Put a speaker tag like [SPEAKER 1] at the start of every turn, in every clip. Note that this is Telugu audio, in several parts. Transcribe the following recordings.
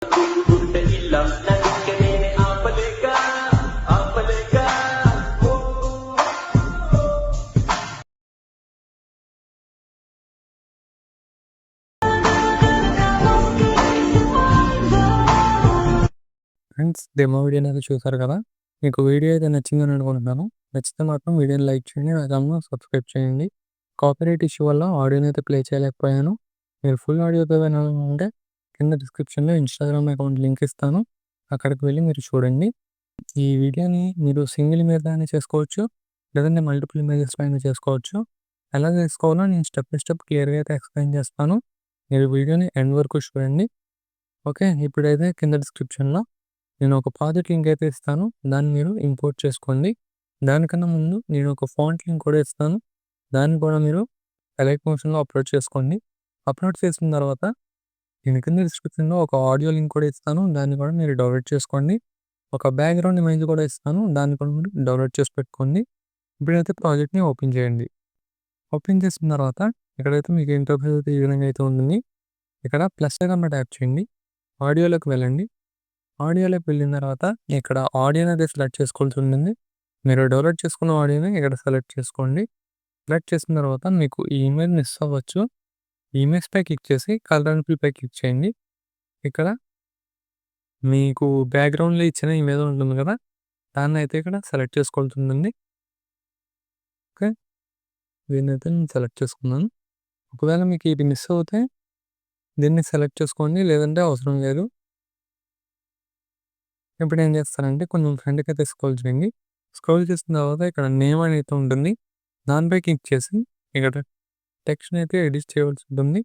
[SPEAKER 1] నవ్వుకుంటే ఇలా నన్నింక నేనే ఆపలేక ఆపలేక
[SPEAKER 2] ఫ్రెండ్స్, డెమో వీడియో అనేది చూసారు కదా. మీకు వీడియో అయితే నచ్చిందని అనుకుంటున్నాను. నచ్చితే మాత్రం వీడియోని లైక్ చేయండి, నా ఛానల్‌ని సబ్స్క్రైబ్ చేయండి. కాపీరైట్ ఇష్యూ వల్ల ఆడియోని అయితే ప్లే చేయలేకపోయాను. మీరు ఫుల్ ఆడియోతో వినాలనుకుంటే కింద డిస్క్రిప్షన్‌లో ఇన్‌స్టాగ్రామ్ అకౌంట్ లింక్ ఇస్తాను. అక్కడికి వెళ్ళి మీరు చూడండి. ఈ వీడియోని మీరు సింగిల్ మీద అయినా చేసుకోవచ్చు, లేదంటే మల్టిపుల్ ఇమేజెస్ పైన చేసుకోవచ్చు. ఎలా చేసుకోవాలో నేను స్టెప్ బై స్టెప్ క్లియర్‌గా అయితే ఎక్స్‌ప్లెయిన్ చేస్తాను. మీరు వీడియోని ఎండ్ వరకు చూడండి. ఓకే. ఇప్పుడైతే కింద డిస్క్రిప్షన్‌లో నేను ఒక ప్రాజెక్ట్ లింక్ అయితే ఇస్తాను. దాన్ని మీరు ఇంపోర్ట్ చేసుకోండి. దానికన్నా ముందు నేను ఒక ఫాంట్ లింక్ కూడా ఇస్తాను. దాన్ని కూడా మీరు ఎలైట్ మోషన్‌లో అప్లోడ్ చేసుకోండి. అప్లోడ్ చేసిన తర్వాత నేను కింద డిస్క్రిప్షన్‌లో ఒక ఆడియో లింక్ కూడా ఇస్తాను. దాన్ని కూడా మీరు డౌన్లోడ్ చేసుకోండి. ఒక బ్యాక్‌గ్రౌండ్ ఇమేజ్ కూడా ఇస్తాను. దాన్ని కూడా మీరు డౌన్లోడ్ చేసి పెట్టుకోండి. ఇప్పుడైతే ప్రాజెక్ట్‌ని ఓపెన్ చేయండి. ఓపెన్ చేసిన తర్వాత ఇక్కడైతే మీకు ఇంటర్ఫేస్ అయితే ఈ విధంగా అయితే ఉంటుంది. ఇక్కడ ప్లస్ ఐకాన్ మీద ట్యాప్ చేయండి. ఆడియోలోకి వెళ్ళండి. ఆడియోలోకి వెళ్ళిన తర్వాత ఇక్కడ ఆడియోని అయితే సెలెక్ట్ చేసుకోవాల్సి ఉంటుంది. మీరు డౌన్లోడ్ చేసుకున్న ఆడియోని ఇక్కడ సెలెక్ట్ చేసుకోండి. సెలెక్ట్ చేసిన తర్వాత మీకు ఈ ఇమేజ్ మిస్ అవ్వచ్చు. ఈ ఇమేజ్ పై క్లిక్ చేసి కలర్ అండ్ ఫిల్ పై క్లిక్ చేయండి. ఇక్కడ మీకు బ్యాక్‌గ్రౌండ్‌లో ఇచ్చిన ఇమేజ్ ఉంటుంది కదా! దాన్నైతే ఇక్కడ సెలెక్ట్ చేసుకోవాల్సి ఉంటుంది. ఓకే. దీన్నైతే నేను సెలెక్ట్ చేసుకున్నాను. ఒకవేళ మీకు ఇది మిస్ అవుతే దీన్ని సెలెక్ట్ చేసుకోండి. లేదంటే అవసరం లేదు. ఇప్పుడు ఏం చేస్తానంటే కొంచెం ఫ్రంట్‌కైతే స్క్రోల్ చేయండి. స్క్రోల్ చేసిన తర్వాత ఇక్కడ నేమ్ అనేది ఉంటుంది. దానిపై క్లిక్ చేసి ఇక్కడ టెక్స్ట్‌ని అయితే ఎడిట్ చేయవలసి ఉంటుంది.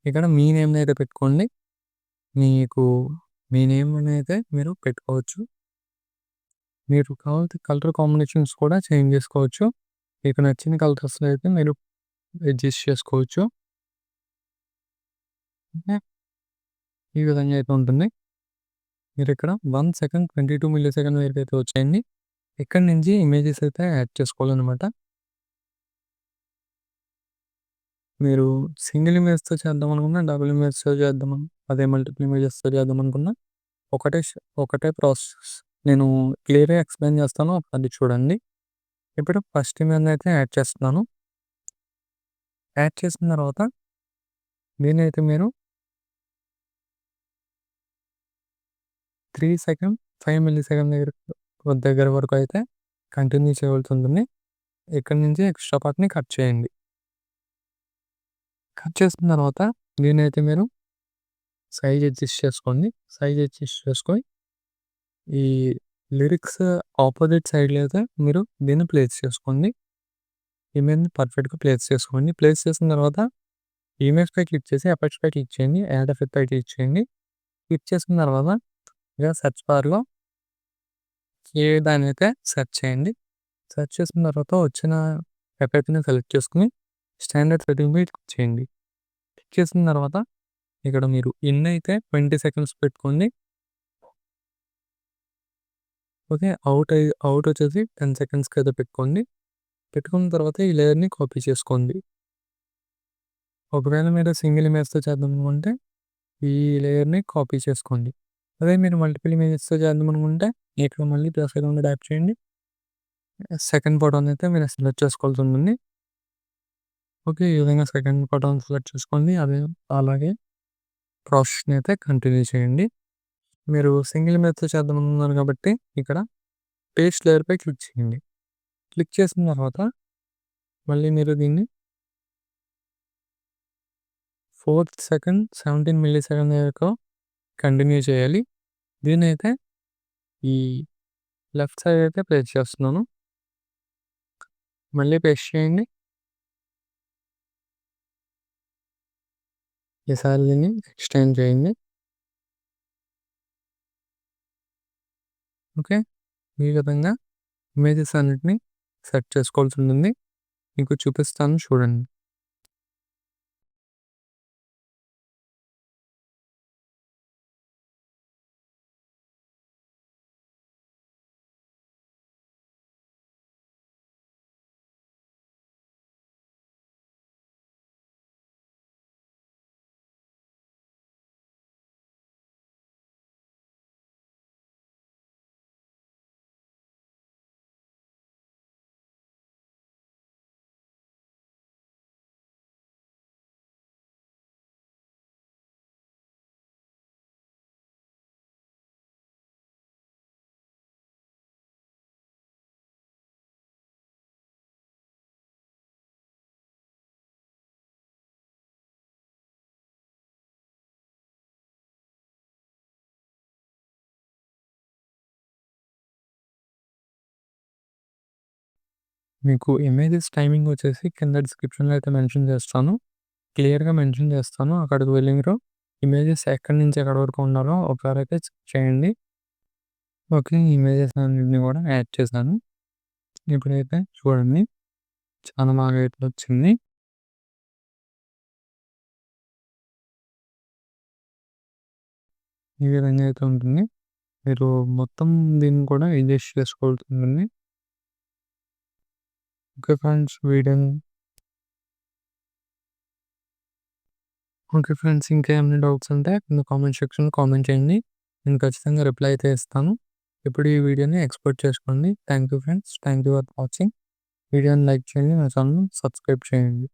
[SPEAKER 2] ఇక్కడ మీ నేమ్‌ని అయితే పెట్టుకోండి. మీకు మీ నేమ్‌ని అయితే మీరు పెట్టుకోవచ్చు. మీరు కావాల్సిన కలర్ కాంబినేషన్స్ కూడా చేంజ్ చేసుకోవచ్చు. మీకు నచ్చిన కలర్స్‌లో అయితే మీరు అడ్జస్ట్ చేసుకోవచ్చు. ఓకే. ఈ విధంగా అయితే ఉంటుంది. మీరు ఇక్కడ 1 సెకండ్ 22 మిల్లీ సెకండ్ వరకు అయితే వచ్చాయండి. ఇక్కడి నుంచి ఇమేజెస్ అయితే యాడ్ చేసుకోవాలనమాట. మీరు సింగిల్ ఇమేజ్‌తో చేద్దాం అనుకున్నా, డబుల్ ఇమేజ్‌తో అదే మల్టిపుల్ ఇమేజెస్‌తో చేద్దాం అనుకున్నా ఒకటే ప్రాసెస్. నేను క్లియర్‌గా ఎక్స్‌ప్లెయిన్ చేస్తాను. అది చూడండి. ఇప్పుడు ఫస్ట్ ఇమేజ్‌ని అయితే యాడ్ చేస్తున్నాను. యాడ్ చేసిన తర్వాత దీన్నైతే మీరు 3 సెకండ్ 5 మిల్లీ సెకండ్ దగ్గర వరకు అయితే కంటిన్యూ చేయవలసి ఉంటుంది. ఇక్కడి నుంచి ఎక్స్ట్రా పార్ట్‌ని కట్ చేయండి. కట్ చేసిన తర్వాత దీన్నైతే మీరు సైజ్ అడ్జస్ట్ చేసుకోండి. సైజ్ అడ్జస్ట్ చేసుకొని ఈ లిరిక్స్ ఆపోజిట్ సైడ్‌లో అయితే మీరు దీన్ని ప్లేస్ చేసుకోండి. ఇమేజ్‌ని పర్ఫెక్ట్‌గా ప్లేస్ చేసుకోండి. ప్లేస్ చేసిన తర్వాత ఇమేజ్ పై క్లిక్ చేసి ఎఫెక్ట్స్ పై క్లిక్ చేయండి. యాడ్ ఎఫెక్ట్ పై క్లిక్ చేయండి. క్లిక్ చేసిన తర్వాత ఇక సెర్చ్ బార్‌లో దాన్నైతే సెర్చ్ చేయండి. సెర్చ్ చేసిన తర్వాత వచ్చిన ఎఫెక్ట్‌ని సెలెక్ట్ చేసుకొని స్టాండర్డ్ సెట్టింగ్ పై క్లిక్ చేయండి. క్లిక్ చేసిన తర్వాత ఇక్కడ మీరు ఇన్ అయితే 20 సెకండ్స్ పెట్టుకోండి. ఓకే. అవుట్ వచ్చేసి 10 సెకండ్స్‌కి అయితే పెట్టుకోండి. పెట్టుకున్న తర్వాత ఈ లేయర్‌ని కాపీ చేసుకోండి. ఒకవేళ మీరు సింగిల్ ఇమేజ్‌తో చేద్దాం అనుకుంటే ఈ లేయర్‌ని కాపీ చేసుకోండి. అదే మీరు మల్టిపుల్ ఇమేజెస్‌తో చేద్దాం అనుకుంటే ఇక్కడ మళ్ళీ ప్లస్ ఐకాన్ ట్యాప్ చేయండి. సెకండ్ ఫోటోని అయితే మీరు సెలెక్ట్ చేసుకోవాల్సి ఉంటుంది. ఓకే. ఈ విధంగా సెకండ్ ఫోటోని సెలెక్ట్ చేసుకోండి. అలాగే ప్రాసెస్‌ని అయితే కంటిన్యూ చేయండి. మీరు సింగిల్ ఇమేజ్‌తో చేద్దాం అనుకున్నారు కాబట్టి ఇక్కడ పేస్ట్ లేయర్‌పై క్లిక్ చేయండి. క్లిక్ చేసిన తర్వాత మళ్ళీ మీరు దీన్ని 4th సెకండ్ 17 మిల్లీ సెకండ్ వరకు కంటిన్యూ చేయాలి. దీన్నైతే ఈ లెఫ్ట్ సైడ్ అయితే ప్లేస్ చేస్తున్నాను. మళ్ళీ పేస్ట్ చేయండి. ఈసారి దీన్ని ఎక్స్టెండ్ చేయండి. ఓకే. ఈ విధంగా ఇమేజెస్ అన్నిటిని సెట్ చేసుకోవాల్సి ఉంటుంది. మీకు చూపిస్తాను చూడండి. మీకు ఇమేజెస్ టైమింగ్ వచ్చేసి కింద డిస్క్రిప్షన్‌లో అయితే మెన్షన్ చేస్తాను. క్లియర్‌గా మెన్షన్ చేస్తాను. అక్కడికి వెళ్లి మీరు ఇమేజెస్ ఎక్కడి నుంచి ఎక్కడి వరకు ఉండాలో ఒకసారైతే చెక్ చేయండి. ఓకే. ఇమేజెస్ అన్నిటిని కూడా యాడ్ చేశాను. ఇప్పుడైతే చూడండి. చాలా బాగా అయితే వచ్చింది. ఈ విధంగా అయితే ఉంటుంది. మీరు మొత్తం దీన్ని కూడా అడ్జస్ట్ చేసుకోవాల్సి ఉంటుంది. ఓకే ఫ్రెండ్స్ ఓకే ఫ్రెండ్స్ ఇంకేమైనా డౌట్స్ ఉంటే కింద కామెంట్ సెక్షన్‌లో కామెంట్ చేయండి. నేను ఖచ్చితంగా రిప్లై అయితే ఇస్తాను. ఇప్పుడు ఈ వీడియోని ఎక్స్‌పోర్ట్ చేసుకోండి. Thank you friends. Thank you for watching. వీడియోని లైక్ చేయండి. నా ఛానెల్‌ని సబ్స్క్రైబ్ చేయండి.